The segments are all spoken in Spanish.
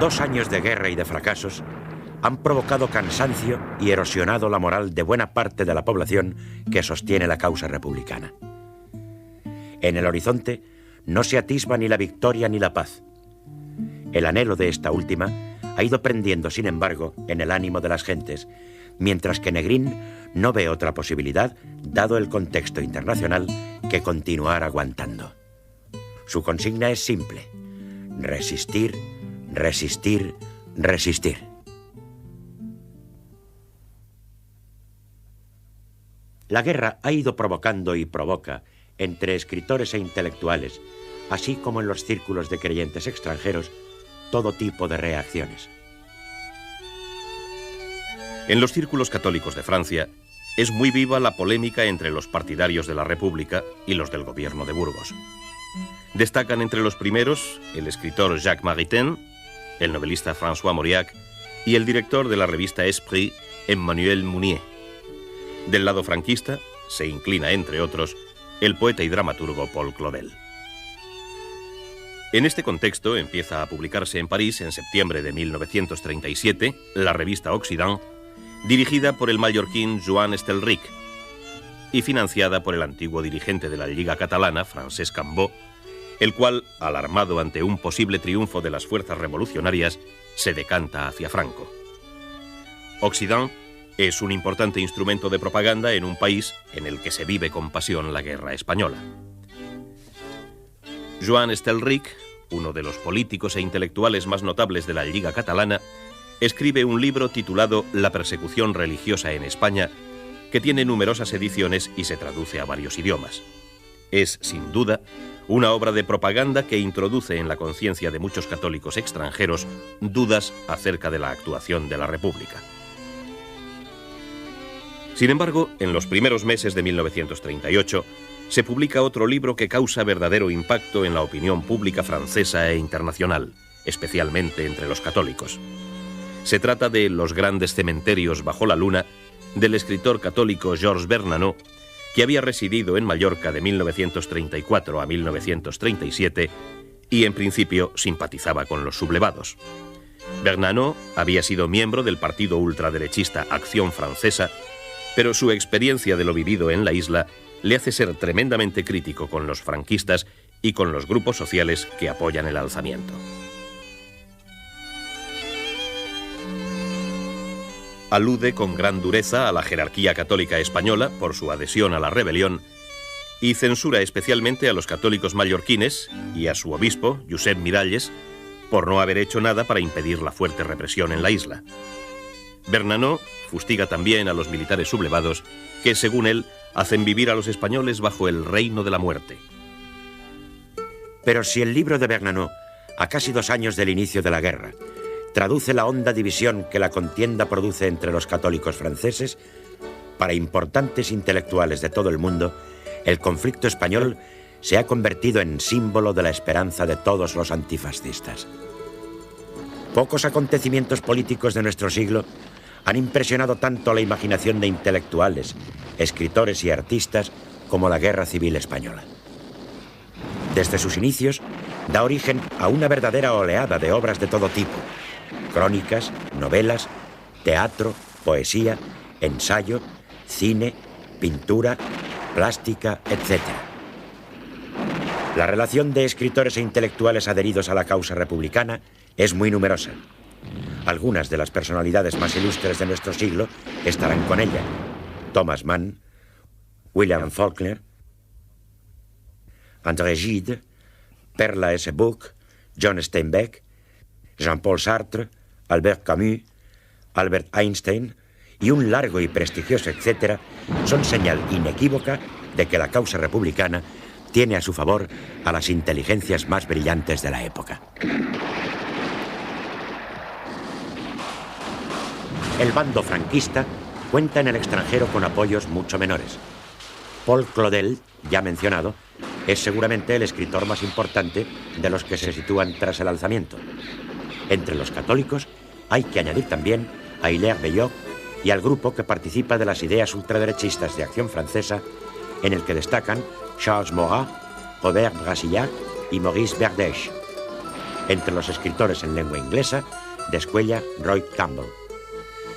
2 años de guerra y de fracasos han provocado cansancio y erosionado la moral de buena parte de la población que sostiene la causa republicana. En el horizonte no se atisba ni la victoria ni la paz. El anhelo de esta última ha ido prendiendo, sin embargo, en el ánimo de las gentes, mientras que Negrín no ve otra posibilidad, dado el contexto internacional, que continuar aguantando. Su consigna es simple: resistir, resistir, resistir. La guerra ha ido provocando y provoca, entre escritores e intelectuales, así como en los círculos de creyentes extranjeros, todo tipo de reacciones. En los círculos católicos de Francia es muy viva la polémica entre los partidarios de la República y los del gobierno de Burgos. Destacan entre los primeros el escritor Jacques Maritain, el novelista François Mauriac y el director de la revista Esprit, Emmanuel Mounier. Del lado franquista se inclina, entre otros, el poeta y dramaturgo Paul Claudel. En este contexto empieza a publicarse en París, en septiembre de 1937, la revista Occident, dirigida por el mallorquín Joan Estelrich y financiada por el antiguo dirigente de la Lliga Catalana, Francesc Cambó, el cual, alarmado ante un posible triunfo de las fuerzas revolucionarias, se decanta hacia Franco. Occident es un importante instrumento de propaganda en un país en el que se vive con pasión la guerra española. Joan Estelrich, uno de los políticos e intelectuales más notables de la Lliga Catalana, escribe un libro titulado La persecución religiosa en España, que tiene numerosas ediciones y se traduce a varios idiomas. Es, sin duda, una obra de propaganda que introduce en la conciencia de muchos católicos extranjeros dudas acerca de la actuación de la República. Sin embargo, en los primeros meses de 1938, se publica otro libro que causa verdadero impacto en la opinión pública francesa e internacional, especialmente entre los católicos. Se trata de Los grandes cementerios bajo la luna, del escritor católico Georges Bernanos, que había residido en Mallorca de 1934 a 1937 y en principio simpatizaba con los sublevados. Bernanos había sido miembro del partido ultraderechista Acción Francesa, pero su experiencia de lo vivido en la isla le hace ser tremendamente crítico con los franquistas y con los grupos sociales que apoyan el alzamiento. Alude con gran dureza a la jerarquía católica española por su adhesión a la rebelión y censura especialmente a los católicos mallorquines y a su obispo, Josep Miralles, por no haber hecho nada para impedir la fuerte represión en la isla. Bernanos fustiga también a los militares sublevados que, según él, hacen vivir a los españoles bajo el reino de la muerte. Pero si el libro de Bernanos, a casi 2 años del inicio de la guerra, traduce la honda división que la contienda produce entre los católicos franceses, para importantes intelectuales de todo el mundo, el conflicto español se ha convertido en símbolo de la esperanza de todos los antifascistas. Pocos acontecimientos políticos de nuestro siglo han impresionado tanto la imaginación de intelectuales, escritores y artistas como la Guerra Civil Española. Desde sus inicios, da origen a una verdadera oleada de obras de todo tipo: crónicas, novelas, teatro, poesía, ensayo, cine, pintura, plástica, etc. La relación de escritores e intelectuales adheridos a la causa republicana es muy numerosa. Algunas de las personalidades más ilustres de nuestro siglo estarán con ella: Thomas Mann, William Faulkner, André Gide, Perla S. Buck, John Steinbeck, Jean-Paul Sartre, Albert Camus, Albert Einstein y un largo y prestigioso etcétera son señal inequívoca de que la causa republicana tiene a su favor a las inteligencias más brillantes de la época. El bando franquista cuenta en el extranjero con apoyos mucho menores. Paul Claudel, ya mencionado, es seguramente el escritor más importante de los que se sitúan tras el alzamiento. Entre los católicos hay que añadir también a Hilaire Belloc y al grupo que participa de las ideas ultraderechistas de Acción Francesa, en el que destacan Charles Maurras, Robert Brasillac y Maurice Berdèche. Entre los escritores en lengua inglesa, descuella Roy Campbell.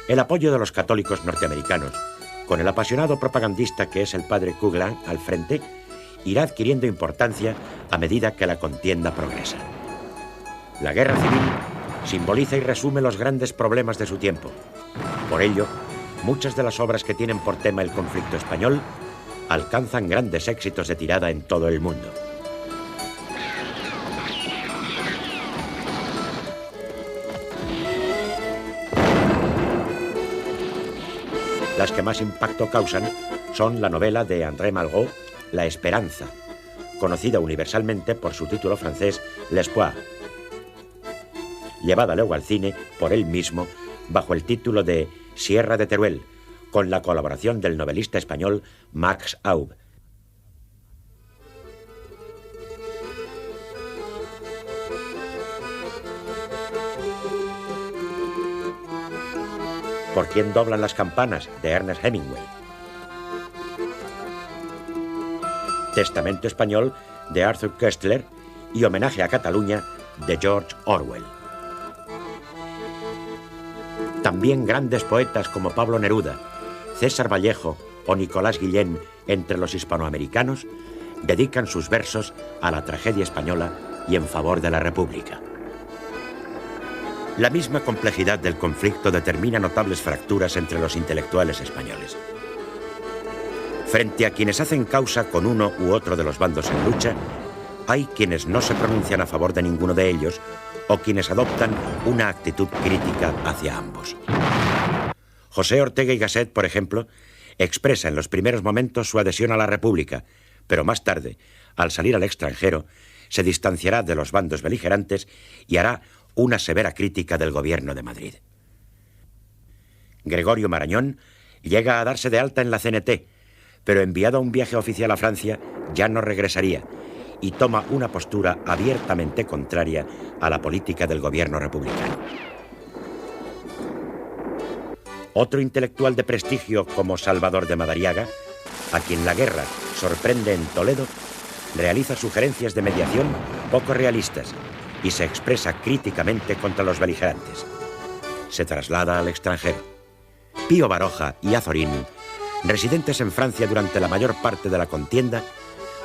El apoyo de los católicos norteamericanos, con el apasionado propagandista que es el padre Coughlin al frente, irá adquiriendo importancia a medida que la contienda progresa. La guerra civil simboliza y resume los grandes problemas de su tiempo. Por ello, muchas de las obras que tienen por tema el conflicto español alcanzan grandes éxitos de tirada en todo el mundo. Las que más impacto causan son la novela de André Malraux, La Esperanza, conocida universalmente por su título francés L'Espoir, llevada luego al cine por él mismo bajo el título de Sierra de Teruel, con la colaboración del novelista español Max Aub. ¿Por quién doblan las campanas?, de Ernest Hemingway. Testamento español, de Arthur Koestler, y Homenaje a Cataluña, de George Orwell. También grandes poetas como Pablo Neruda, César Vallejo o Nicolás Guillén, entre los hispanoamericanos, dedican sus versos a la tragedia española y en favor de la República. La misma complejidad del conflicto determina notables fracturas entre los intelectuales españoles. Frente a quienes hacen causa con uno u otro de los bandos en lucha, hay quienes no se pronuncian a favor de ninguno de ellos o quienes adoptan una actitud crítica hacia ambos. José Ortega y Gasset, por ejemplo, expresa en los primeros momentos su adhesión a la República, pero más tarde, al salir al extranjero, se distanciará de los bandos beligerantes y hará una severa crítica del gobierno de Madrid. Gregorio Marañón llega a darse de alta en la CNT, pero enviado a un viaje oficial a Francia, ya no regresaría y toma una postura abiertamente contraria a la política del gobierno republicano. Otro intelectual de prestigio como Salvador de Madariaga, a quien la guerra sorprende en Toledo, realiza sugerencias de mediación poco realistas y se expresa críticamente contra los beligerantes. Se traslada al extranjero. Pío Baroja y Azorín, residentes en Francia durante la mayor parte de la contienda,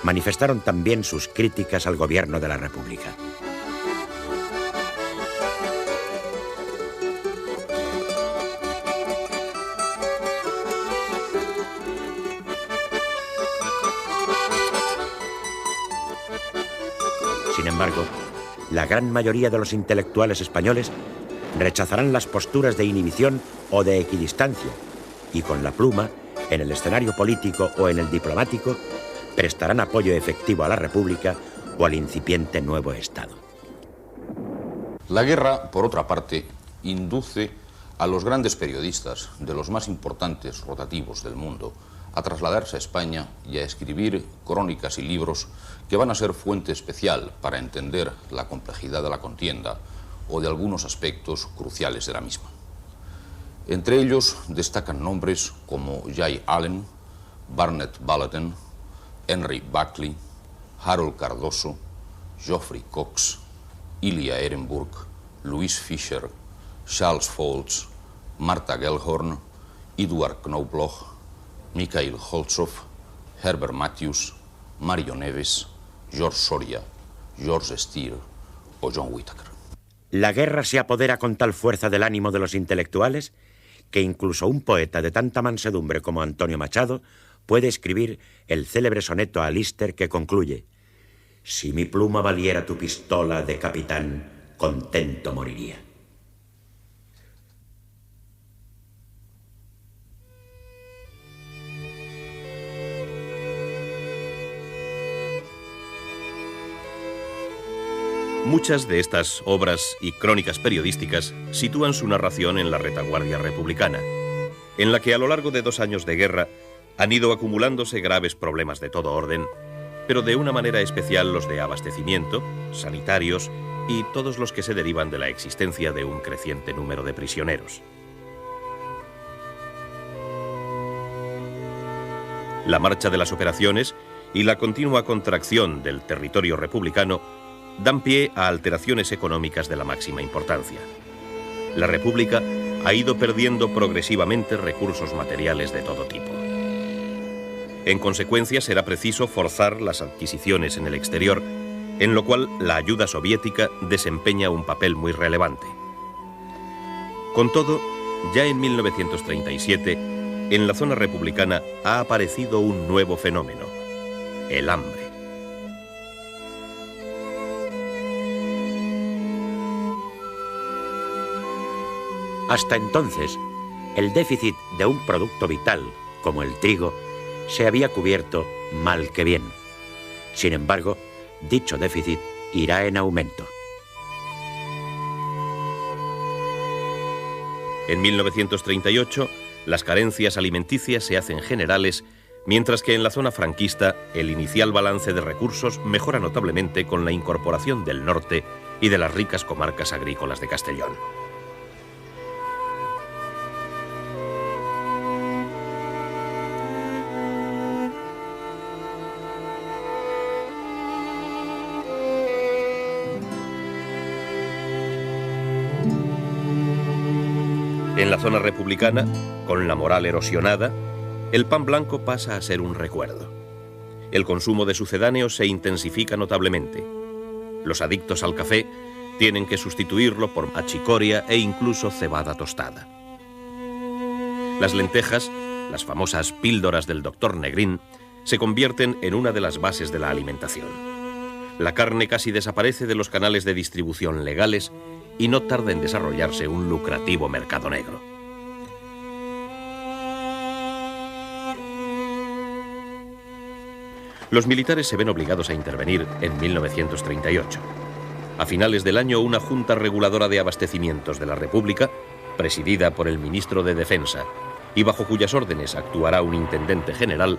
manifestaron también sus críticas al gobierno de la República. Sin embargo, la gran mayoría de los intelectuales españoles rechazarán las posturas de inhibición o de equidistancia y con la pluma, en el escenario político o en el diplomático, prestarán apoyo efectivo a la República o al incipiente nuevo Estado. La guerra, por otra parte, induce a los grandes periodistas de los más importantes rotativos del mundo a trasladarse a España y a escribir crónicas y libros que van a ser fuente especial para entender la complejidad de la contienda o de algunos aspectos cruciales de la misma. Entre ellos destacan nombres como Jay Allen, Barnett Balladen, Henry Buckley, Harold Cardoso, Geoffrey Cox, Ilya Ehrenburg, Louis Fisher, Charles Foltz, Martha Gellhorn, Edward Knobloch, Mikhail Holtsov, Herbert Matthews, Mario Neves, George Soria, George Steer o John Whittaker. La guerra se apodera con tal fuerza del ánimo de los intelectuales que incluso un poeta de tanta mansedumbre como Antonio Machado puede escribir el célebre soneto a Lister que concluye: «Si mi pluma valiera tu pistola de capitán, contento moriría». Muchas de estas obras y crónicas periodísticas sitúan su narración en la retaguardia republicana, en la que a lo largo de 2 años de guerra han ido acumulándose graves problemas de todo orden, pero de una manera especial los de abastecimiento, sanitarios y todos los que se derivan de la existencia de un creciente número de prisioneros. La marcha de las operaciones y la continua contracción del territorio republicano dan pie a alteraciones económicas de la máxima importancia. La República ha ido perdiendo progresivamente recursos materiales de todo tipo. En consecuencia, será preciso forzar las adquisiciones en el exterior, en lo cual la ayuda soviética desempeña un papel muy relevante. Con todo, ya en 1937, en la zona republicana ha aparecido un nuevo fenómeno: el hambre. Hasta entonces, el déficit de un producto vital, como el trigo, se había cubierto mal que bien. Sin embargo, dicho déficit irá en aumento. En 1938, las carencias alimenticias se hacen generales, mientras que en la zona franquista el inicial balance de recursos mejora notablemente con la incorporación del norte y de las ricas comarcas agrícolas de Castellón. En la zona republicana, con la moral erosionada, el pan blanco pasa a ser un recuerdo. El consumo de sucedáneos se intensifica notablemente. Los adictos al café tienen que sustituirlo por achicoria e incluso cebada tostada. Las lentejas, las famosas píldoras del doctor Negrín, se convierten en una de las bases de la alimentación. La carne casi desaparece de los canales de distribución legales y no tarda en desarrollarse un lucrativo mercado negro. Los militares se ven obligados a intervenir en 1938. A finales del año, una Junta Reguladora de Abastecimientos de la República, presidida por el ministro de Defensa y bajo cuyas órdenes actuará un intendente general,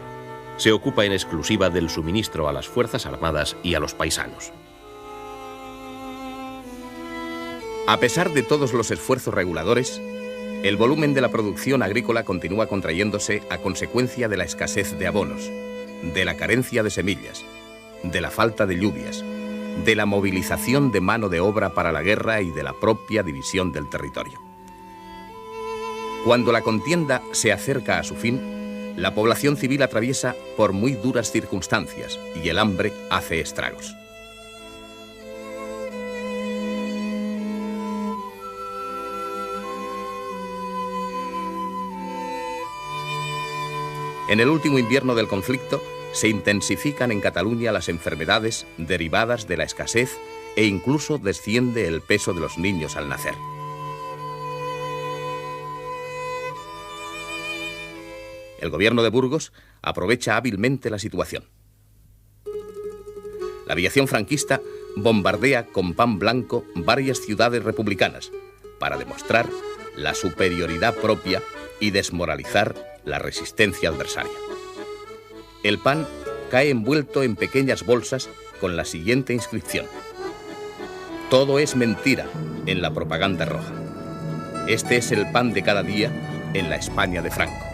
se ocupa en exclusiva del suministro a las Fuerzas Armadas y a los paisanos. A pesar de todos los esfuerzos reguladores, el volumen de la producción agrícola continúa contrayéndose a consecuencia de la escasez de abonos, de la carencia de semillas, de la falta de lluvias, de la movilización de mano de obra para la guerra y de la propia división del territorio. Cuando la contienda se acerca a su fin, la población civil atraviesa por muy duras circunstancias y el hambre hace estragos. En el último invierno del conflicto, se intensifican en Cataluña las enfermedades derivadas de la escasez e incluso desciende el peso de los niños al nacer. El gobierno de Burgos aprovecha hábilmente la situación. La aviación franquista bombardea con pan blanco varias ciudades republicanas para demostrar la superioridad propia y desmoralizar la resistencia adversaria. El pan cae envuelto en pequeñas bolsas con la siguiente inscripción: todo es mentira en la propaganda roja. Este es el pan de cada día en la España de Franco.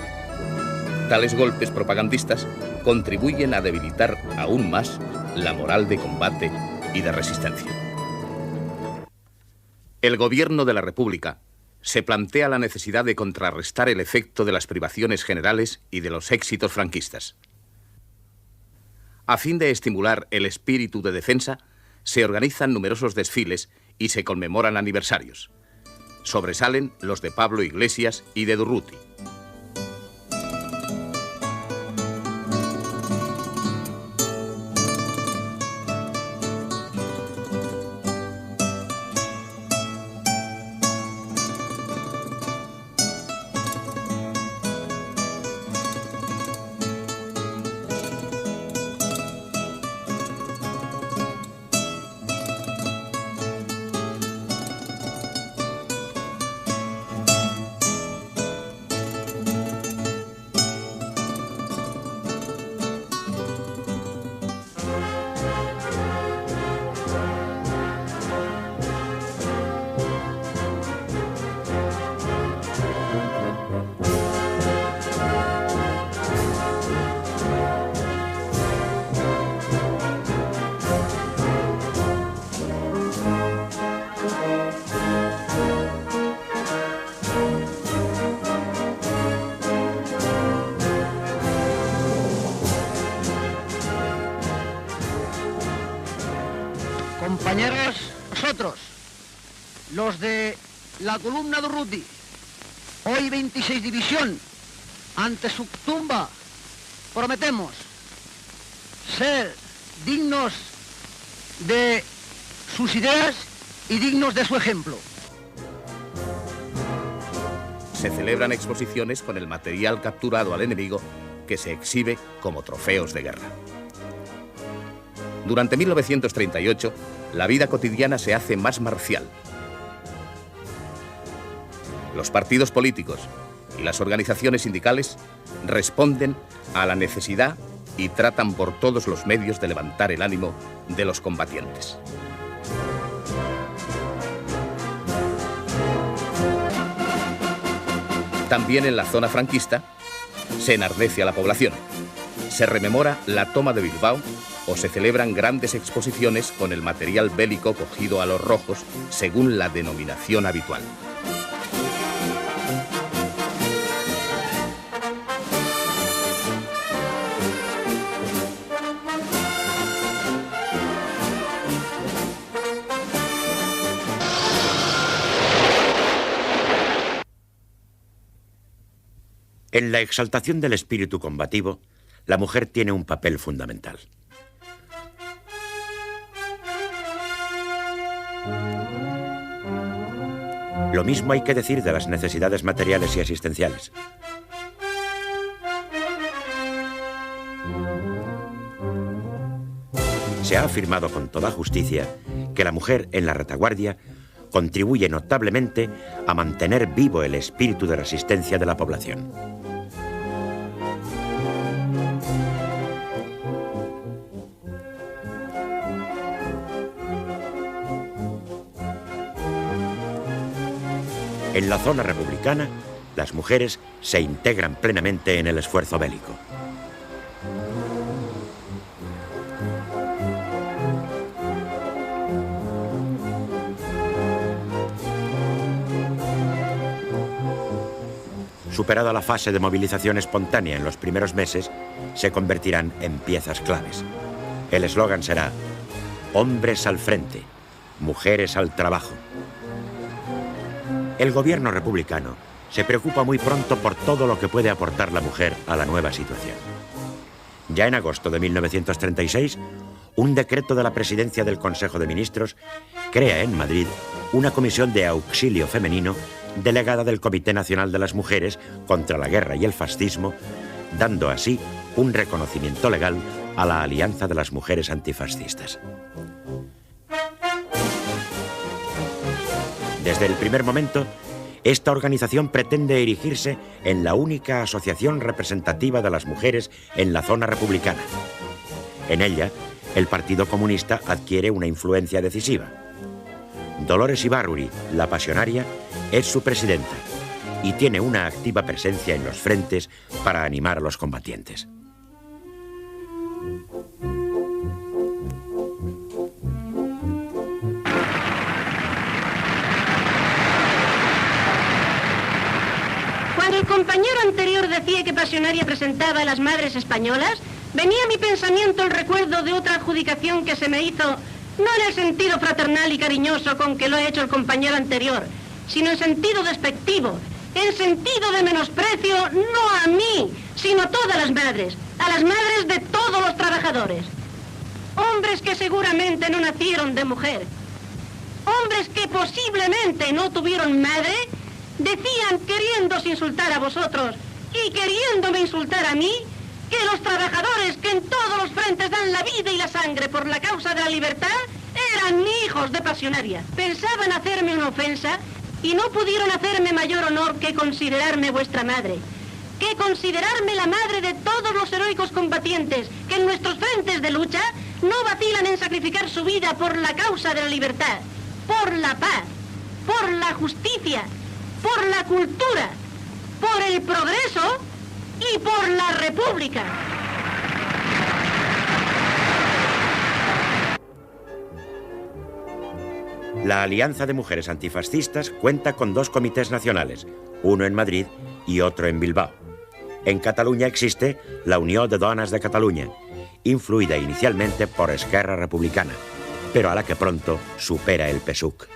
Tales golpes propagandistas contribuyen a debilitar aún más la moral de combate y de resistencia. El gobierno de la República se plantea la necesidad de contrarrestar el efecto de las privaciones generales y de los éxitos franquistas. A fin de estimular el espíritu de defensa, se organizan numerosos desfiles y se conmemoran aniversarios. Sobresalen los de Pablo Iglesias y de Durruti. Compañeros, nosotros, los de la columna de Urruti, hoy 26 División, ante su tumba, prometemos ser dignos de sus ideas y dignos de su ejemplo. Se celebran exposiciones con el material capturado al enemigo que se exhibe como trofeos de guerra. Durante 1938, la vida cotidiana se hace más marcial. Los partidos políticos y las organizaciones sindicales responden a la necesidad y tratan por todos los medios de levantar el ánimo de los combatientes. También en la zona franquista se enardece a la población. Se rememora la toma de Bilbao o se celebran grandes exposiciones con el material bélico cogido a los rojos según la denominación habitual. En la exaltación del espíritu combativo, la mujer tiene un papel fundamental. Lo mismo hay que decir de las necesidades materiales y asistenciales. Se ha afirmado con toda justicia que la mujer en la retaguardia contribuye notablemente a mantener vivo el espíritu de resistencia de la población. En la zona republicana, las mujeres se integran plenamente en el esfuerzo bélico. Superada la fase de movilización espontánea en los primeros meses, se convertirán en piezas claves. El eslogan será: hombres al frente, mujeres al trabajo. El gobierno republicano se preocupa muy pronto por todo lo que puede aportar la mujer a la nueva situación. Ya en agosto de 1936, un decreto de la presidencia del Consejo de Ministros crea en Madrid una comisión de auxilio femenino delegada del Comité Nacional de las Mujeres contra la Guerra y el Fascismo, dando así un reconocimiento legal a la Alianza de las Mujeres Antifascistas. Desde el primer momento, esta organización pretende erigirse en la única asociación representativa de las mujeres en la zona republicana. En ella, el Partido Comunista adquiere una influencia decisiva. Dolores Ibárruri, la pasionaria, es su presidenta y tiene una activa presencia en los frentes para animar a los combatientes. Cuando el compañero anterior decía que Pasionaria presentaba a las madres españolas, venía a mi pensamiento el recuerdo de otra adjudicación que se me hizo, no en el sentido fraternal y cariñoso con que lo ha hecho el compañero anterior, sino en sentido despectivo, en sentido de menosprecio, no a mí, sino a todas las madres, a las madres de todos los trabajadores. Hombres que seguramente no nacieron de mujer, hombres que posiblemente no tuvieron madre, decían, queriéndose insultar a vosotros y queriéndome insultar a mí, que los trabajadores que en todos los frentes dan la vida y la sangre por la causa de la libertad eran hijos de Pasionaria. Pensaban hacerme una ofensa y no pudieron hacerme mayor honor que considerarme vuestra madre, que considerarme la madre de todos los heroicos combatientes que en nuestros frentes de lucha no vacilan en sacrificar su vida por la causa de la libertad, por la paz, por la justicia, por la cultura, por el progreso y por la república. La Alianza de Mujeres Antifascistas cuenta con dos comités nacionales, uno en Madrid y otro en Bilbao. En Cataluña existe la Unió de Dones de Cataluña, influida inicialmente por Esquerra Republicana, pero a la que pronto supera el PSUC.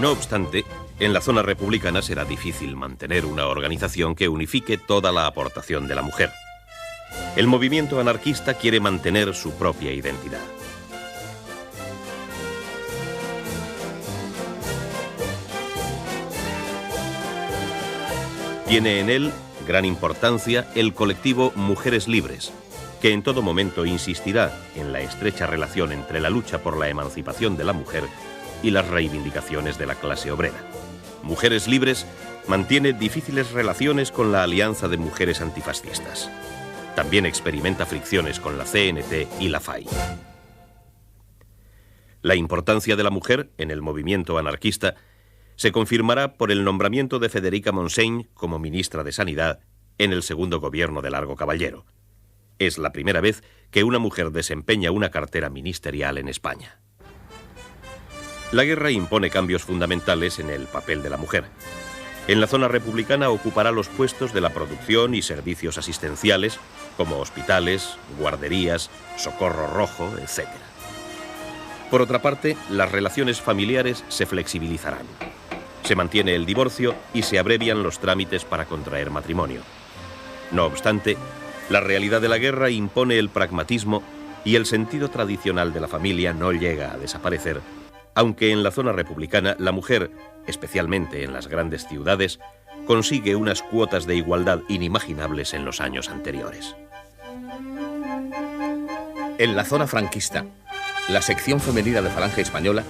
No obstante, en la zona republicana será difícil mantener una organización que unifique toda la aportación de la mujer. El movimiento anarquista quiere mantener su propia identidad. Tiene en él gran importancia el colectivo Mujeres Libres, que en todo momento insistirá en la estrecha relación entre la lucha por la emancipación de la mujer y las reivindicaciones de la clase obrera. Mujeres Libres mantiene difíciles relaciones con la Alianza de Mujeres Antifascistas. También experimenta fricciones con la CNT y la FAI. La importancia de la mujer en el movimiento anarquista se confirmará por el nombramiento de Federica Montseny como ministra de Sanidad en el segundo gobierno de Largo Caballero. Es la primera vez que una mujer desempeña una cartera ministerial en España. La guerra impone cambios fundamentales en el papel de la mujer. En la zona republicana ocupará los puestos de la producción y servicios asistenciales, como hospitales, guarderías, socorro rojo, etc. Por otra parte, las relaciones familiares se flexibilizarán. Se mantiene el divorcio y se abrevian los trámites para contraer matrimonio. No obstante, la realidad de la guerra impone el pragmatismo y el sentido tradicional de la familia no llega a desaparecer, aunque en la zona republicana la mujer, especialmente en las grandes ciudades, consigue unas cuotas de igualdad inimaginables en los años anteriores. En la zona franquista, la sección femenina de Falange Española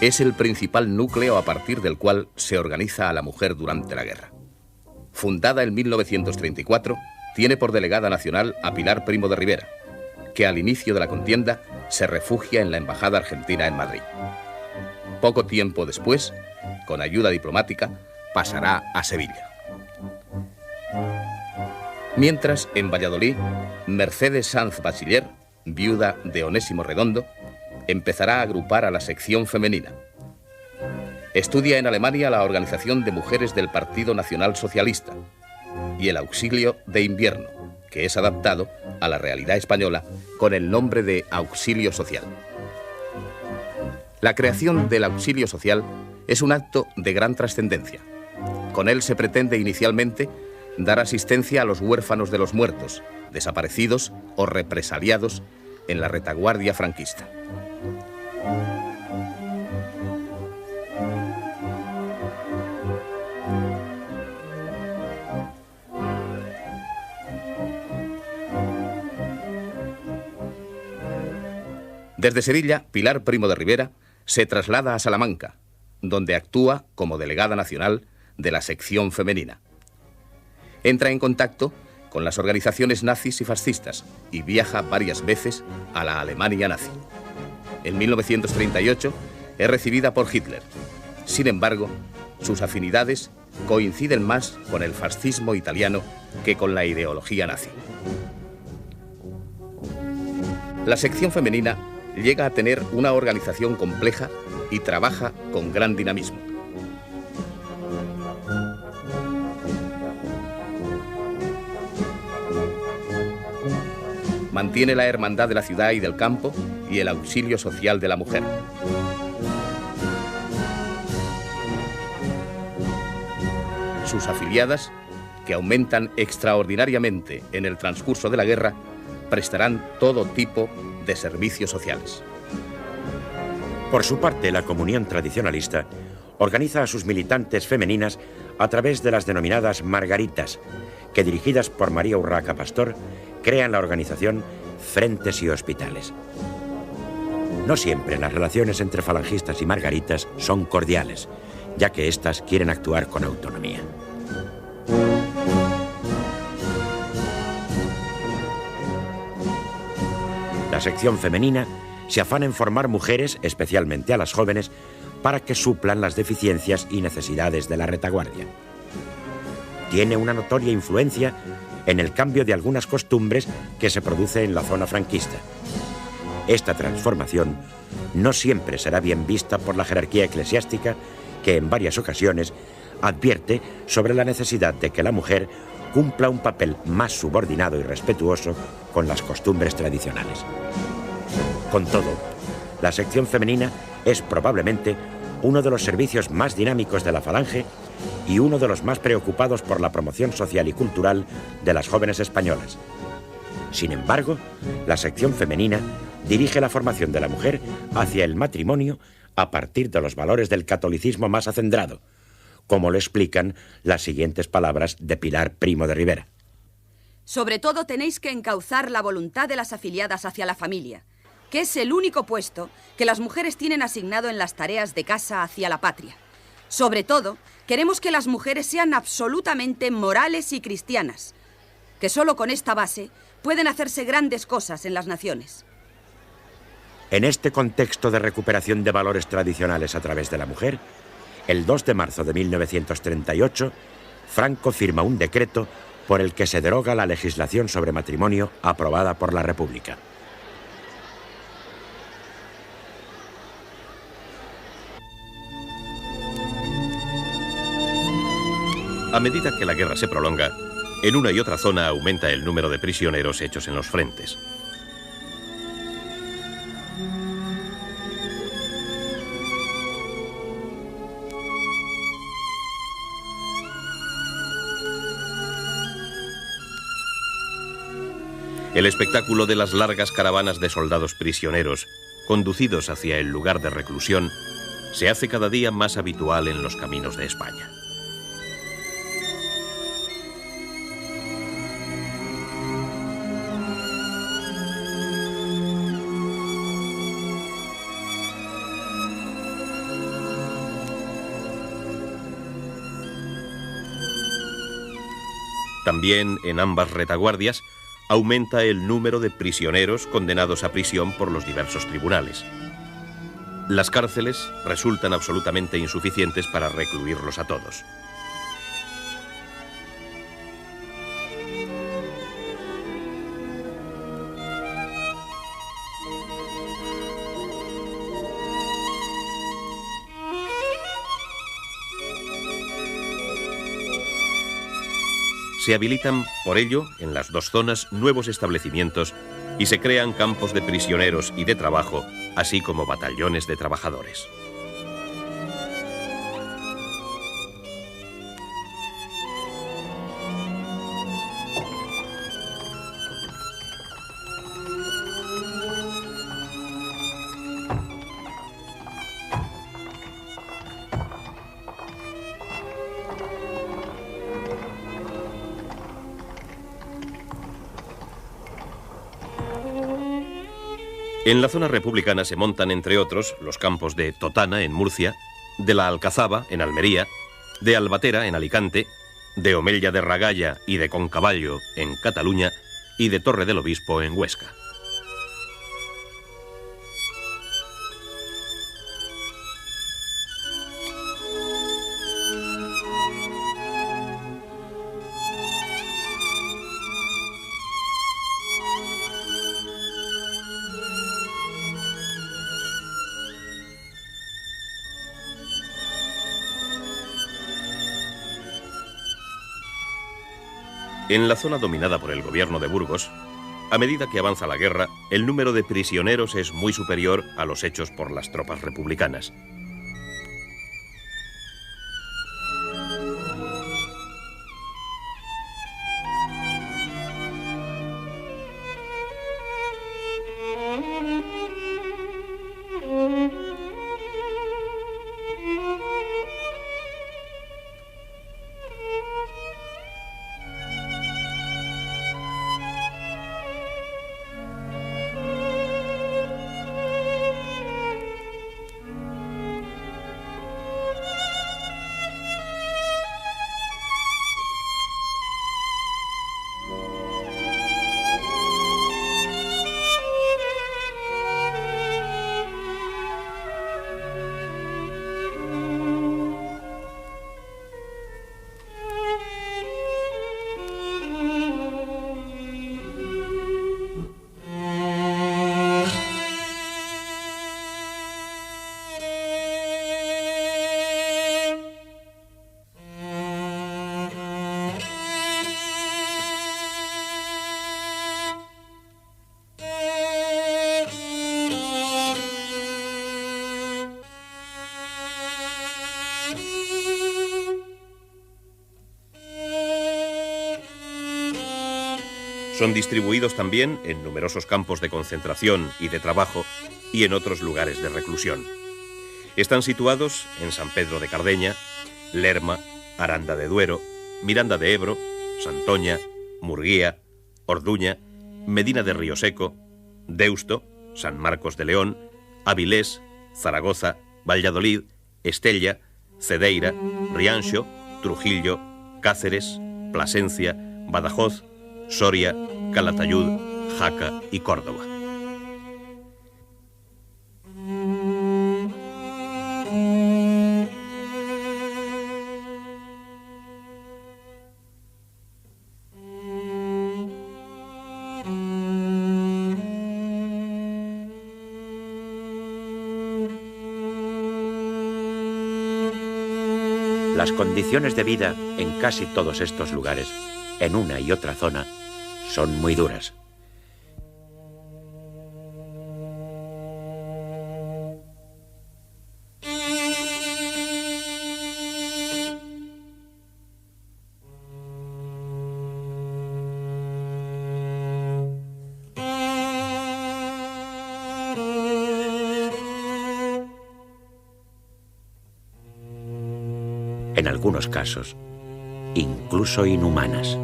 es el principal núcleo a partir del cual se organiza a la mujer durante la guerra. Fundada en 1934, tiene por delegada nacional a Pilar Primo de Rivera, que al inicio de la contienda se refugia en la Embajada Argentina en Madrid. Poco tiempo después, con ayuda diplomática, pasará a Sevilla. Mientras, en Valladolid, Mercedes Sanz Bachiller, viuda de Onésimo Redondo, empezará a agrupar a la sección femenina. Estudia en Alemania la organización de mujeres del Partido Nacional Socialista y el auxilio de invierno, que es adaptado a la realidad española con el nombre de auxilio social. La creación del auxilio social es un acto de gran trascendencia. Con él se pretende inicialmente dar asistencia a los huérfanos de los muertos, desaparecidos o represaliados en la retaguardia franquista. Desde Sevilla, Pilar Primo de Rivera se traslada a Salamanca, donde actúa como delegada nacional de la sección femenina. Entra en contacto con las organizaciones nazis y fascistas y viaja varias veces a la Alemania nazi. En 1938 es recibida por Hitler. Sin embargo, sus afinidades coinciden más con el fascismo italiano que con la ideología nazi. La sección femenina llega a tener una organización compleja y trabaja con gran dinamismo. Mantiene la hermandad de la ciudad y del campo y el auxilio social de la mujer. Sus afiliadas, que aumentan extraordinariamente en el transcurso de la guerra, prestarán todo tipo de servicios sociales. Por su parte, la Comunión Tradicionalista organiza a sus militantes femeninas a través de las denominadas Margaritas, que dirigidas por María Urraca Pastor, crean la organización Frentes y Hospitales. No siempre las relaciones entre falangistas y margaritas son cordiales, ya que éstas quieren actuar con autonomía. La sección femenina se afana en formar mujeres, especialmente a las jóvenes, para que suplan las deficiencias y necesidades de la retaguardia. Tiene una notoria influencia en el cambio de algunas costumbres que se produce en la zona franquista. Esta transformación no siempre será bien vista por la jerarquía eclesiástica, que en varias ocasiones advierte sobre la necesidad de que la mujer cumpla un papel más subordinado y respetuoso con las costumbres tradicionales. Con todo, la sección femenina es probablemente uno de los servicios más dinámicos de la Falange y uno de los más preocupados por la promoción social y cultural de las jóvenes españolas. Sin embargo, la sección femenina dirige la formación de la mujer hacia el matrimonio a partir de los valores del catolicismo más acendrado, como lo explican las siguientes palabras de Pilar Primo de Rivera. Sobre todo tenéis que encauzar la voluntad de las afiliadas hacia la familia, que es el único puesto que las mujeres tienen asignado en las tareas de casa hacia la patria. Sobre todo, queremos que las mujeres sean absolutamente morales y cristianas, que solo con esta base pueden hacerse grandes cosas en las naciones. En este contexto de recuperación de valores tradicionales a través de la mujer, el 2 de marzo de 1938, Franco firma un decreto por el que se deroga la legislación sobre matrimonio aprobada por la República. A medida que la guerra se prolonga, en una y otra zona aumenta el número de prisioneros hechos en los frentes. El espectáculo de las largas caravanas de soldados prisioneros, conducidos hacia el lugar de reclusión, se hace cada día más habitual en los caminos de España. También en ambas retaguardias aumenta el número de prisioneros condenados a prisión por los diversos tribunales. Las cárceles resultan absolutamente insuficientes para recluirlos a todos. Se habilitan, por ello, en las dos zonas nuevos establecimientos y se crean campos de prisioneros y de trabajo, así como batallones de trabajadores. En la zona republicana se montan, entre otros, los campos de Totana, en Murcia, de la Alcazaba, en Almería, de Albatera, en Alicante, de Omella de Ragalla y de Concaballo, en Cataluña, y de Torre del Obispo, en Huesca. En la zona dominada por el gobierno de Burgos, a medida que avanza la guerra, el número de prisioneros es muy superior a los hechos por las tropas republicanas. Son distribuidos también en numerosos campos de concentración y de trabajo y en otros lugares de reclusión. Están situados en San Pedro de Cardeña, Lerma, Aranda de Duero, Miranda de Ebro, Santoña, Murguía, Orduña, Medina de Rioseco, Deusto, San Marcos de León, Avilés, Zaragoza, Valladolid, Estella, Cedeira, Rianxo, Trujillo, Cáceres, Plasencia, Badajoz, Soria, Calatayud, Jaca y Córdoba. Las condiciones de vida en casi todos estos lugares, en una y otra zona, son muy duras. En algunos casos, incluso inhumanas.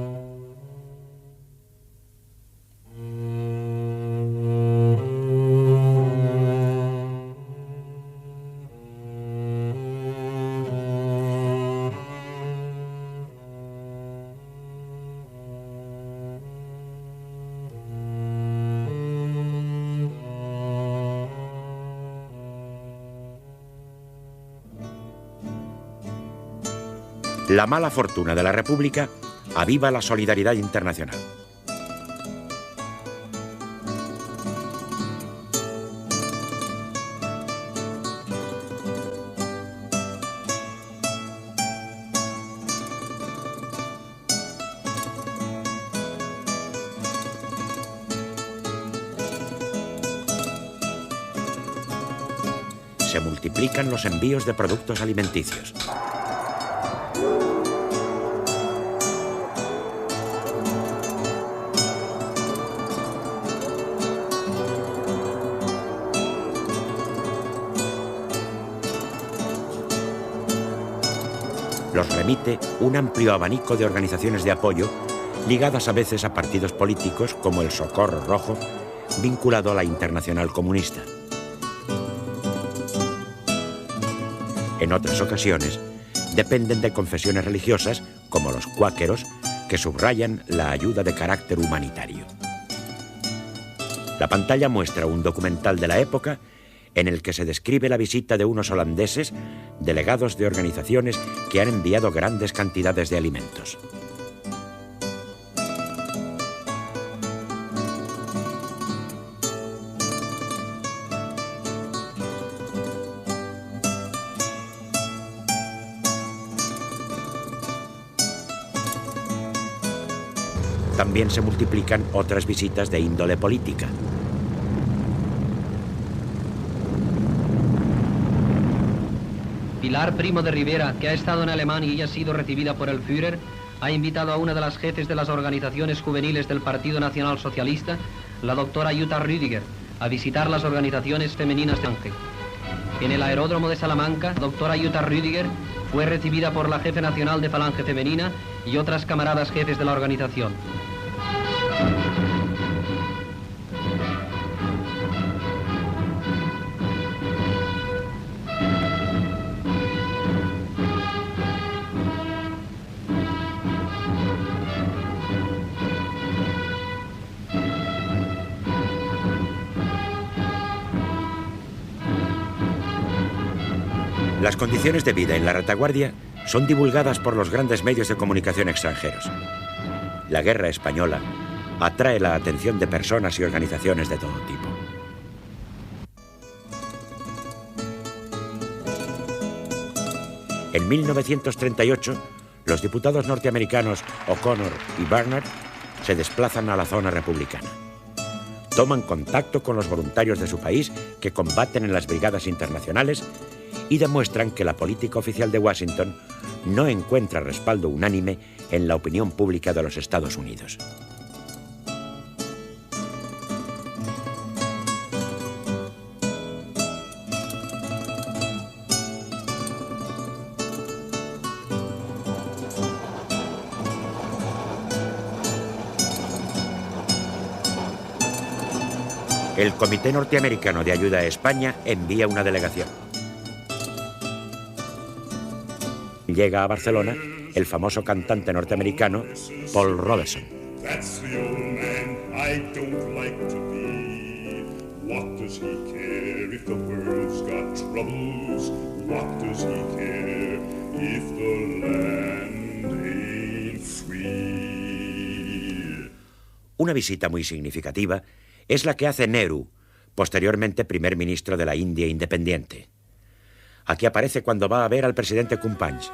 La mala fortuna de la República aviva la solidaridad internacional. Se multiplican los envíos de productos alimenticios. Los remite un amplio abanico de organizaciones de apoyo, ligadas a veces a partidos políticos como el Socorro Rojo, vinculado a la Internacional Comunista. En otras ocasiones, dependen de confesiones religiosas, como los cuáqueros, que subrayan la ayuda de carácter humanitario. La pantalla muestra un documental de la época en el que se describe la visita de unos holandeses, delegados de organizaciones que han enviado grandes cantidades de alimentos. También se multiplican otras visitas de índole política. Pilar Primo de Rivera, que ha estado en Alemania y ha sido recibida por el Führer, ha invitado a una de las jefes de las organizaciones juveniles del Partido Nacional Socialista, la doctora Jutta Rüdiger, a visitar las organizaciones femeninas de Ángel. En el aeródromo de Salamanca, la doctora Jutta Rüdiger fue recibida por la jefe nacional de Falange Femenina y otras camaradas jefes de la organización. Las condiciones de vida en la retaguardia son divulgadas por los grandes medios de comunicación extranjeros. La guerra española atrae la atención de personas y organizaciones de todo tipo. En 1938, los diputados norteamericanos O'Connor y Barnard se desplazan a la zona republicana. Toman contacto con los voluntarios de su país que combaten en las brigadas internacionales y demuestran que la política oficial de Washington no encuentra respaldo unánime en la opinión pública de los Estados Unidos. el Comité Norteamericano de Ayuda a España envía una delegación. Llega a Barcelona el famoso cantante norteamericano Paul Robeson. Una visita muy significativa es la que hace Nehru, posteriormente primer ministro de la India independiente. Aquí aparece cuando va a ver al presidente Companys.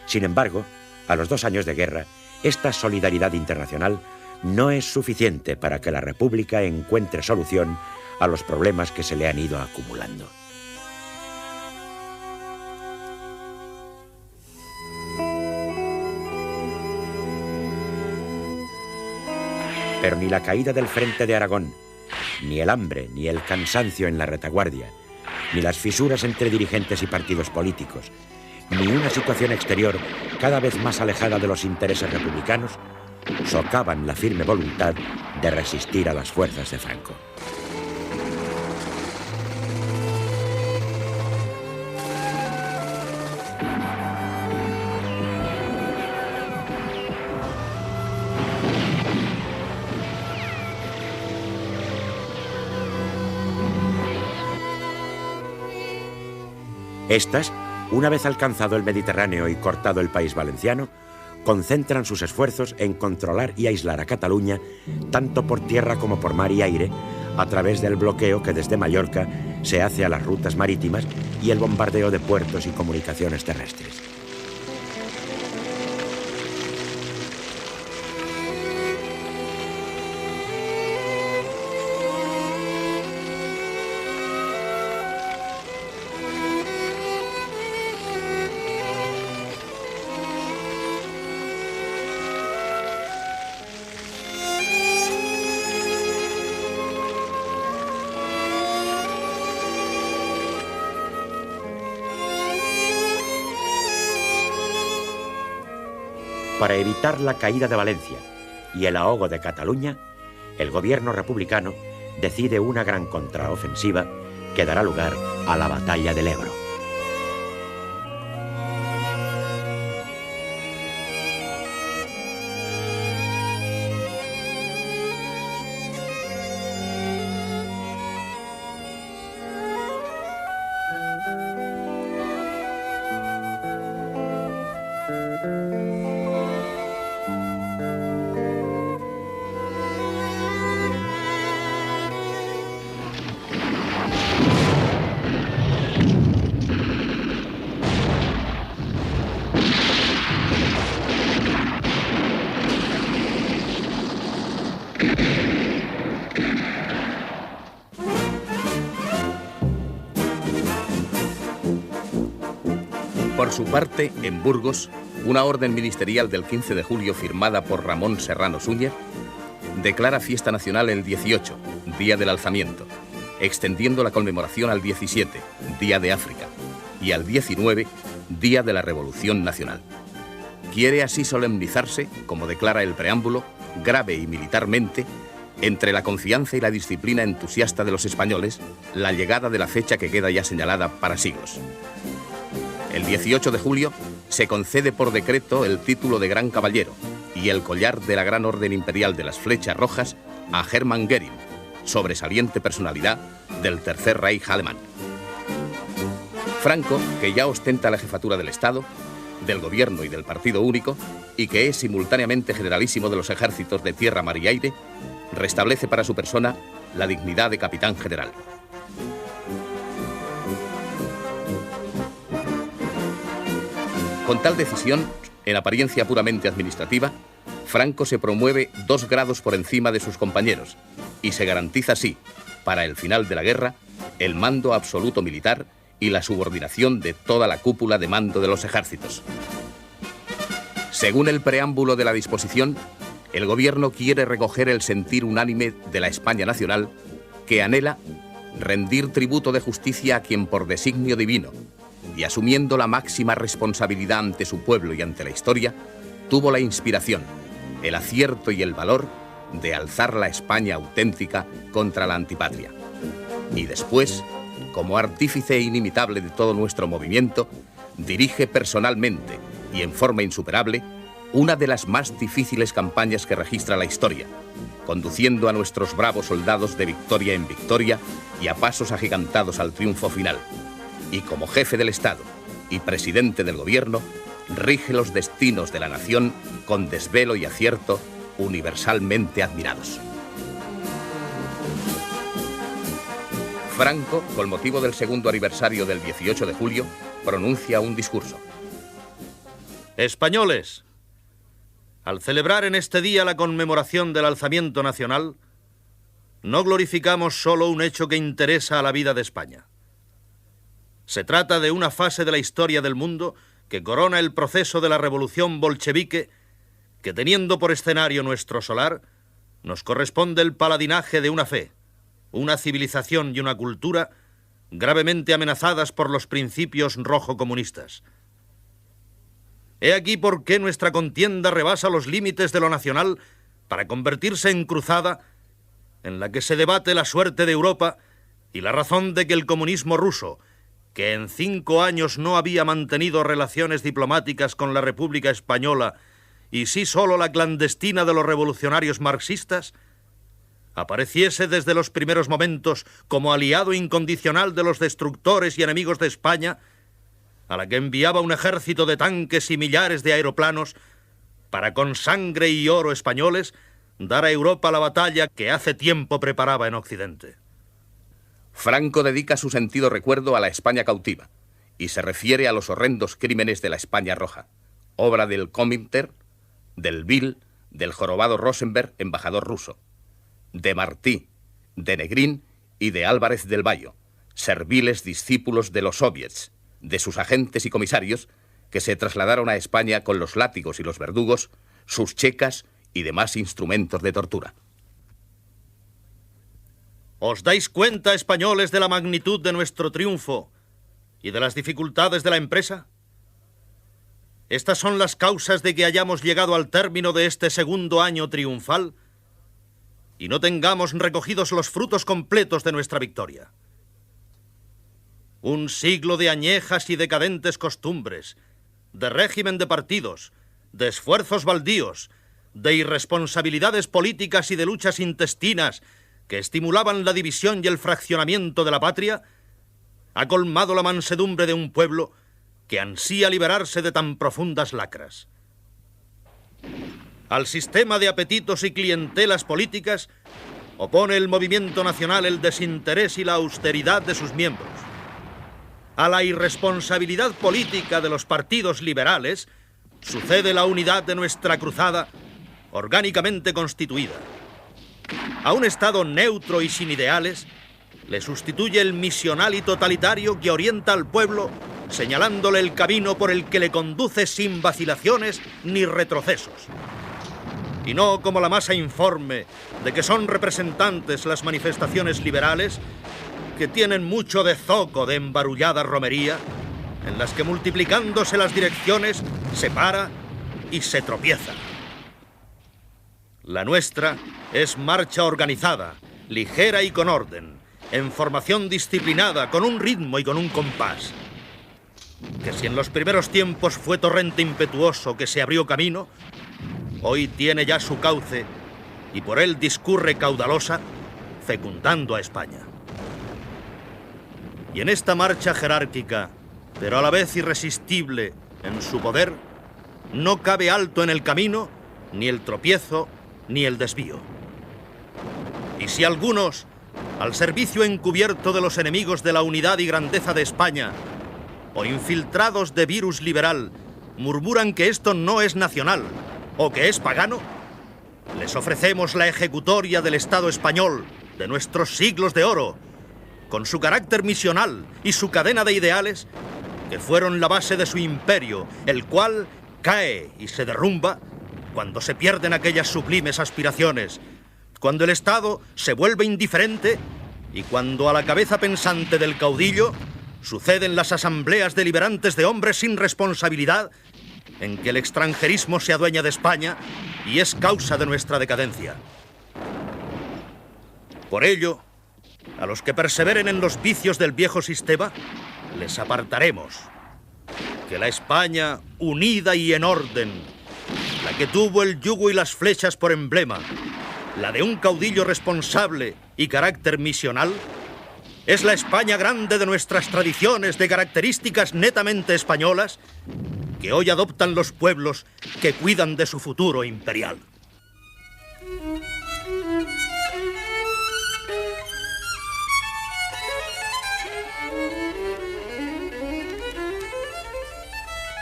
Sin embargo, a los 2 años de guerra, esta solidaridad internacional no es suficiente para que la República encuentre solución a los problemas que se le han ido acumulando. Pero ni la caída del Frente de Aragón, ni el hambre, ni el cansancio en la retaguardia, ni las fisuras entre dirigentes y partidos políticos, ni una situación exterior cada vez más alejada de los intereses republicanos socavan la firme voluntad de resistir a las fuerzas de Franco. Estas, una vez alcanzado el Mediterráneo y cortado el país valenciano, concentran sus esfuerzos en controlar y aislar a Cataluña, tanto por tierra como por mar y aire, a través del bloqueo que desde Mallorca se hace a las rutas marítimas y el bombardeo de puertos y comunicaciones terrestres. Para evitar la caída de Valencia y el ahogo de Cataluña, el gobierno republicano decide una gran contraofensiva que dará lugar a la batalla del Ebro. Por su parte, en Burgos, una orden ministerial del 15 de julio firmada por Ramón Serrano Súñer declara fiesta nacional el 18, Día del Alzamiento, extendiendo la conmemoración al 17, Día de África, y al 19, Día de la Revolución Nacional. Quiere así solemnizarse, como declara el preámbulo, grave y militarmente, entre la confianza y la disciplina entusiasta de los españoles, la llegada de la fecha que queda ya señalada para siglos. El 18 de julio se concede por decreto el título de Gran Caballero y el collar de la Gran Orden Imperial de las Flechas Rojas a Hermann Göring, sobresaliente personalidad del Tercer Reich alemán. Franco, que ya ostenta la jefatura del Estado, del Gobierno y del Partido Único, y que es simultáneamente generalísimo de los ejércitos de tierra, mar y aire, restablece para su persona la dignidad de capitán general. Con tal decisión, en apariencia puramente administrativa, Franco se promueve 2 grados por encima de sus compañeros y se garantiza así, para el final de la guerra, el mando absoluto militar y la subordinación de toda la cúpula de mando de los ejércitos. Según el preámbulo de la disposición, el gobierno quiere recoger el sentir unánime de la España nacional que anhela rendir tributo de justicia a quien por designio divino y asumiendo la máxima responsabilidad ante su pueblo y ante la historia, tuvo la inspiración, el acierto y el valor de alzar la España auténtica contra la antipatria. Y después, como artífice inimitable de todo nuestro movimiento, dirige personalmente y en forma insuperable una de las más difíciles campañas que registra la historia, conduciendo a nuestros bravos soldados de victoria en victoria y a pasos agigantados al triunfo final. Y como jefe del Estado y presidente del gobierno, rige los destinos de la nación con desvelo y acierto universalmente admirados. Franco, con motivo del segundo aniversario del 18 de julio, pronuncia un discurso. Españoles, al celebrar en este día la conmemoración del alzamiento nacional, no glorificamos solo un hecho que interesa a la vida de España. Se trata de una fase de la historia del mundo que corona el proceso de la revolución bolchevique, que teniendo por escenario nuestro solar, nos corresponde el paladinaje de una fe, una civilización y una cultura gravemente amenazadas por los principios rojo-comunistas. He aquí por qué nuestra contienda rebasa los límites de lo nacional para convertirse en cruzada en la que se debate la suerte de Europa y la razón de que el comunismo ruso, que en 5 años no había mantenido relaciones diplomáticas con la República Española y sí solo la clandestina de los revolucionarios marxistas, apareciese desde los primeros momentos como aliado incondicional de los destructores y enemigos de España, a la que enviaba un ejército de tanques y millares de aeroplanos para, con sangre y oro españoles, dar a Europa la batalla que hace tiempo preparaba en Occidente. Franco dedica su sentido recuerdo a la España cautiva y se refiere a los horrendos crímenes de la España roja, obra del Comintern, del Vil, del jorobado Rosenberg, embajador ruso, de Martí, de Negrín y de Álvarez del Valle, serviles discípulos de los soviets, de sus agentes y comisarios que se trasladaron a España con los látigos y los verdugos, sus checas y demás instrumentos de tortura. ¿Os dais cuenta, españoles, de la magnitud de nuestro triunfo y de las dificultades de la empresa? Estas son las causas de que hayamos llegado al término de este segundo año triunfal y no tengamos recogidos los frutos completos de nuestra victoria. Un siglo de añejas y decadentes costumbres, de régimen de partidos, de esfuerzos baldíos, de irresponsabilidades políticas y de luchas intestinas que estimulaban la división y el fraccionamiento de la patria, ha colmado la mansedumbre de un pueblo que ansía liberarse de tan profundas lacras. Al sistema de apetitos y clientelas políticas opone el movimiento nacional el desinterés y la austeridad de sus miembros. A la irresponsabilidad política de los partidos liberales sucede la unidad de nuestra cruzada orgánicamente constituida. A un Estado neutro y sin ideales le sustituye el misional y totalitario que orienta al pueblo señalándole el camino por el que le conduce sin vacilaciones ni retrocesos. Y no como la masa informe de que son representantes las manifestaciones liberales, que tienen mucho de zoco de embarullada romería, en las que multiplicándose las direcciones se para y se tropieza. La nuestra es marcha organizada, ligera y con orden, en formación disciplinada, con un ritmo y con un compás. Que si en los primeros tiempos fue torrente impetuoso que se abrió camino, hoy tiene ya su cauce y por él discurre caudalosa, fecundando a España. Y en esta marcha jerárquica, pero a la vez irresistible en su poder, no cabe alto en el camino, ni el tropiezo, ni el desvío. Y si algunos, al servicio encubierto de los enemigos de la unidad y grandeza de España, o infiltrados de virus liberal, murmuran que esto no es nacional, o que es pagano, les ofrecemos la ejecutoria del Estado español, de nuestros siglos de oro, con su carácter misional y su cadena de ideales, que fueron la base de su imperio, el cual cae y se derrumba cuando se pierden aquellas sublimes aspiraciones, cuando el Estado se vuelve indiferente y cuando a la cabeza pensante del caudillo suceden las asambleas deliberantes de hombres sin responsabilidad, en que el extranjerismo se adueña de España y es causa de nuestra decadencia. Por ello, a los que perseveren en los vicios del viejo sistema, les apartaremos. Que la España unida y en orden, la que tuvo el yugo y las flechas por emblema, la de un caudillo responsable y carácter misional, es la España grande de nuestras tradiciones, de características netamente españolas, que hoy adoptan los pueblos que cuidan de su futuro imperial.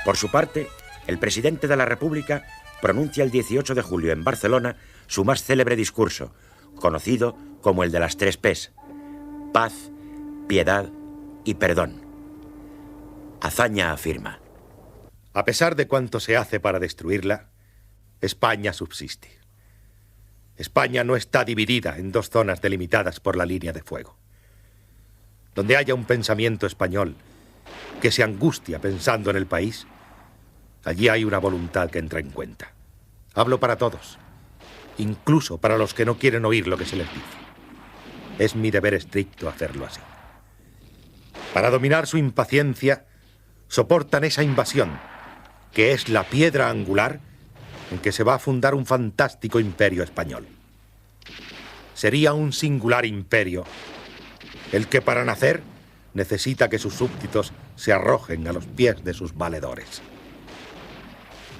Por su parte, el presidente de la República pronuncia el 18 de julio en Barcelona su más célebre discurso, conocido como el de las 3 P's: paz, piedad y perdón. Azaña afirma: a pesar de cuanto se hace para destruirla, España subsiste. España no está dividida en 2 zonas delimitadas por la línea de fuego. Donde haya un pensamiento español que se angustia pensando en el país, allí hay una voluntad que entra en cuenta. Hablo para todos, incluso para los que no quieren oír lo que se les dice. Es mi deber estricto hacerlo así. Para dominar su impaciencia, soportan esa invasión, que es la piedra angular en que se va a fundar un fantástico imperio español. Sería un singular imperio, el que para nacer necesita que sus súbditos se arrojen a los pies de sus valedores.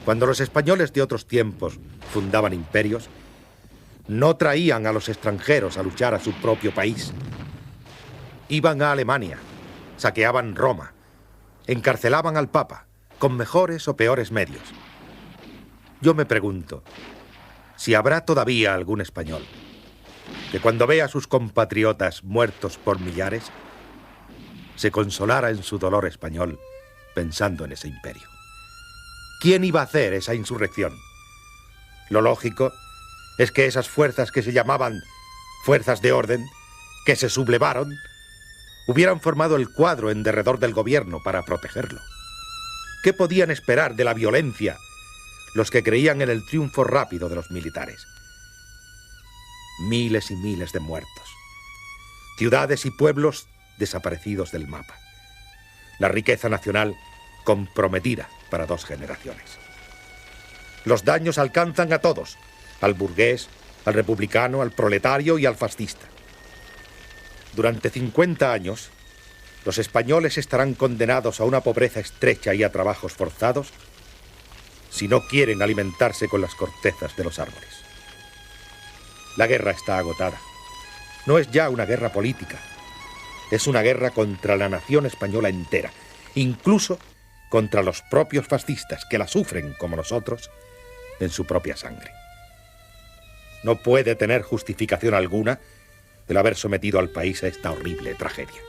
Cuando los españoles de otros tiempos fundaban imperios, no traían a los extranjeros a luchar a su propio país. Iban a Alemania, saqueaban Roma, encarcelaban al Papa, con mejores o peores medios. Yo me pregunto si habrá todavía algún español que cuando vea a sus compatriotas muertos por millares, se consolara en su dolor español pensando en ese imperio. ¿Quién iba a hacer esa insurrección? Lo lógico es que esas fuerzas que se llamaban fuerzas de orden, que se sublevaron, hubieran formado el cuadro en derredor del gobierno para protegerlo. ¿Qué podían esperar de la violencia los que creían en el triunfo rápido de los militares? Miles y miles de muertos. Ciudades y pueblos desaparecidos del mapa. La riqueza nacional comprometida para 2 generaciones. Los daños alcanzan a todos, al burgués, al republicano, al proletario y al fascista. Durante 50 años, los españoles estarán condenados a una pobreza estrecha y a trabajos forzados si no quieren alimentarse con las cortezas de los árboles. La guerra está agotada. No es ya una guerra política. Es una guerra contra la nación española entera, incluso contra los propios fascistas que la sufren, como nosotros, en su propia sangre. No puede tener justificación alguna el haber sometido al país a esta horrible tragedia.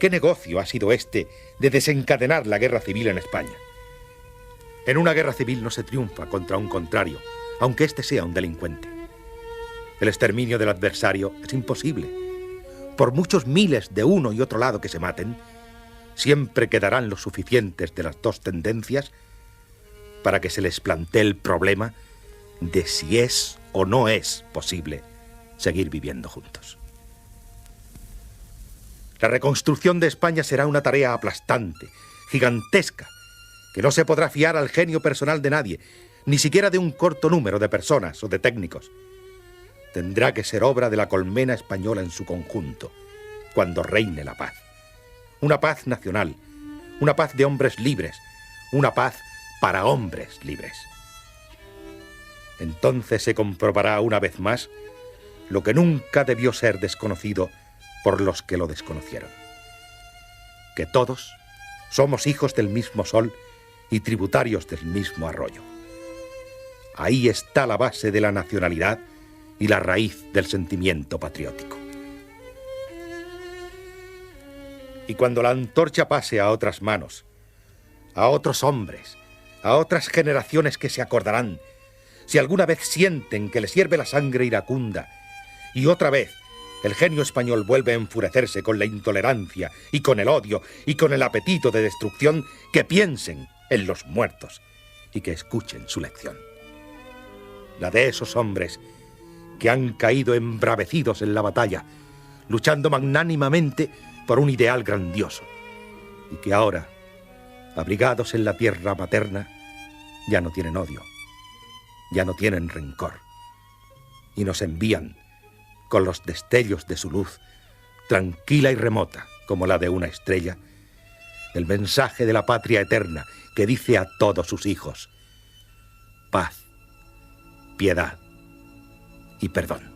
¿Qué negocio ha sido este de desencadenar la guerra civil en España? En una guerra civil no se triunfa contra un contrario, aunque éste sea un delincuente. El exterminio del adversario es imposible. Por muchos miles de uno y otro lado que se maten, siempre quedarán los suficientes de las 2 tendencias para que se les plantee el problema de si es o no es posible seguir viviendo juntos. La reconstrucción de España será una tarea aplastante, gigantesca, que no se podrá fiar al genio personal de nadie, ni siquiera de un corto número de personas o de técnicos. Tendrá que ser obra de la colmena española en su conjunto, cuando reine la paz. Una paz nacional, una paz de hombres libres, una paz para hombres libres. Entonces se comprobará una vez más lo que nunca debió ser desconocido por los que lo desconocieron. Que todos somos hijos del mismo sol y tributarios del mismo arroyo. Ahí está la base de la nacionalidad y la raíz del sentimiento patriótico. Y cuando la antorcha pase a otras manos, a otros hombres, a otras generaciones que se acordarán, si alguna vez sienten que les hierve la sangre iracunda, y otra vez el genio español vuelve a enfurecerse con la intolerancia y con el odio y con el apetito de destrucción, que piensen en los muertos y que escuchen su lección. La de esos hombres que han caído embravecidos en la batalla, luchando magnánimamente por un ideal grandioso, y que ahora, abrigados en la tierra materna, ya no tienen odio, ya no tienen rencor, y nos envían, con los destellos de su luz, tranquila y remota como la de una estrella, el mensaje de la patria eterna que dice a todos sus hijos: paz, piedad y perdón.